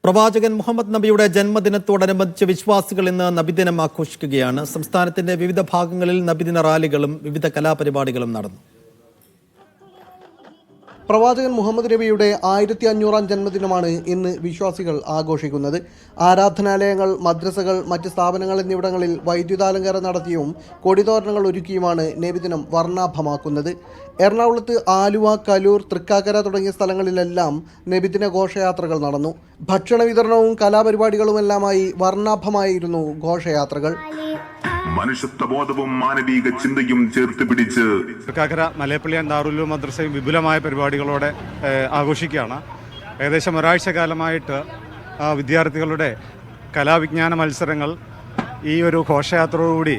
പ്രവാചകൻ മുഹമ്മദ് നബിയുടെ ജന്മദിനത്തോടനുബന്ധിച്ച് വിശ്വാസികൾ ഇന്ന് നബിദിനം ആഘോഷിക്കുകയാണ്. സംസ്ഥാനത്തിന്റെ വിവിധ ഭാഗങ്ങളിൽ നബിദിന റാലികളും വിവിധ കലാപരിപാടികളും നടന്നു. പ്രവാചകൻ മുഹമ്മദ് നബിയുടെ 1500-ാം ജന്മദിനമാണ് ഇന്ന് വിശ്വാസികൾ ആഘോഷിക്കുന്നത്. ആരാധനാലയങ്ങൾ, മദ്രസകൾ, മറ്റ് സ്ഥാപനങ്ങൾ എന്നിവിടങ്ങളിൽ വൈദ്യുതാലങ്കാരം നടത്തിയും കൊടിതോരണങ്ങൾ ഒരുക്കിയുമാണ് നബിദിനം വർണ്ണാഭമാക്കുന്നത്. എറണാകുളത്ത് ആലുവ, കലൂർ, തൃക്കാക്കര തുടങ്ങിയ സ്ഥലങ്ങളിലെല്ലാം നബിദിന ഘോഷയാത്രകൾ നടന്നു. ഭക്ഷണ വിതരണവും കലാപരിപാടികളുമെല്ലാമായി വർണ്ണാഭമായിരുന്നു ഘോഷയാത്രകൾ. മനുഷ്യത്വബോധവും മാനവിക ചിന്തയും ചേർത്ത് പിടിച്ച് തൃക്കാക്കര മലയപ്പള്ളി ദാറുൽ ഉലൂം മദ്രസയും വിപുലമായ പരിപാടികളോടെ ആഘോഷിക്കുകയാണ്. ഏകദേശം ഒരാഴ്ച കാലമായിട്ട് വിദ്യാർത്ഥികളുടെ കലാവിജ്ഞാന മത്സരങ്ങൾ ഈ ഒരു ഘോഷയാത്രയോടുകൂടി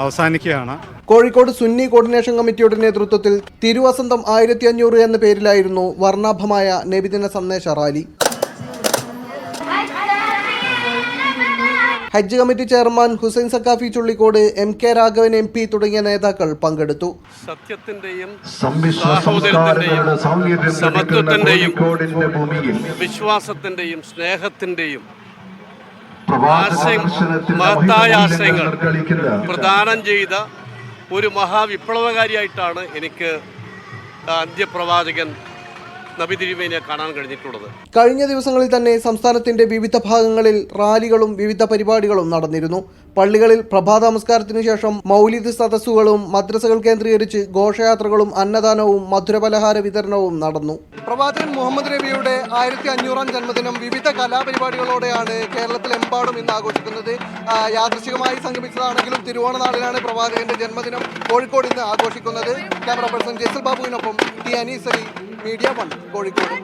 അവസാനിക്കുകയാണ്. കോഴിക്കോട് സുന്നി കോർഡിനേഷൻ കമ്മിറ്റിയുടെ നേതൃത്വത്തിൽ തിരുവസന്തം 1500 എന്ന പേരിലായിരുന്നു വർണ്ണാഭമായ നബിദിന സന്ദേശ റാലി. ഹജ്ജ് committee chairman Hussain Saqafi Chullikode, MK Raghavan MP തുടങ്ങിയ നേതാക്കൾ പങ്കെടുത്തു. സത്യത്തിന്റെയും സാഹോദര്യത്തിന്റെയും സമത്വത്തിന്റെയും വിശ്വാസത്തിന്റെയും സ്നേഹത്തിന്റെയും മഹത്തായ ആശയങ്ങൾ പ്രദാനം ചെയ്ത ഒരു മഹാവിപ്ലവകാരിയായിട്ടാണ് എനിക്ക് അന്ത്യപ്രവാചകൻ നബി തിരുമേനിയെ കാണാൻ കഴിഞ്ഞിട്ടുള്ളത്. കഴിഞ്ഞ ദിവസങ്ങളിൽ തന്നെ സംസ്ഥാനത്തിന്റെ വിവിധ ഭാഗങ്ങളിൽ റാലികളും വിവിധ പരിപാടികളും നടന്നിരുന്നു. പള്ളികളിൽ പ്രഭാത നമസ്കാരത്തിനു ശേഷം മൗലിദ് സദസ്സുകളും മദ്രസകൾ കേന്ദ്രീകരിച്ച് ഘോഷയാത്രകളും അന്നദാനവും മധുരപലഹാര വിതരണവും നടന്നു. പ്രവാചകൻ മുഹമ്മദ് നബിയുടെ 1500-ാം ജന്മദിനം വിവിധ കലാപരിപാടികളോടെയാണ് കേരളത്തിലെമ്പാടും ഇന്ന് ആഘോഷിക്കുന്നത്. യാദൃശികമായി സംഗമിച്ചതാണെങ്കിലും തിരുവോണ നാളിലാണ് പ്രവാചകന്റെ ജന്മദിനം കോഴിക്കോട് ഇന്ന് ആഘോഷിക്കുന്നത്. ക്യാമറ പേഴ്സൺ ജെസൽ ബാബുവിനൊപ്പം T. അനീസ് അലി, മീഡിയ 1, കോഴിക്കോട്.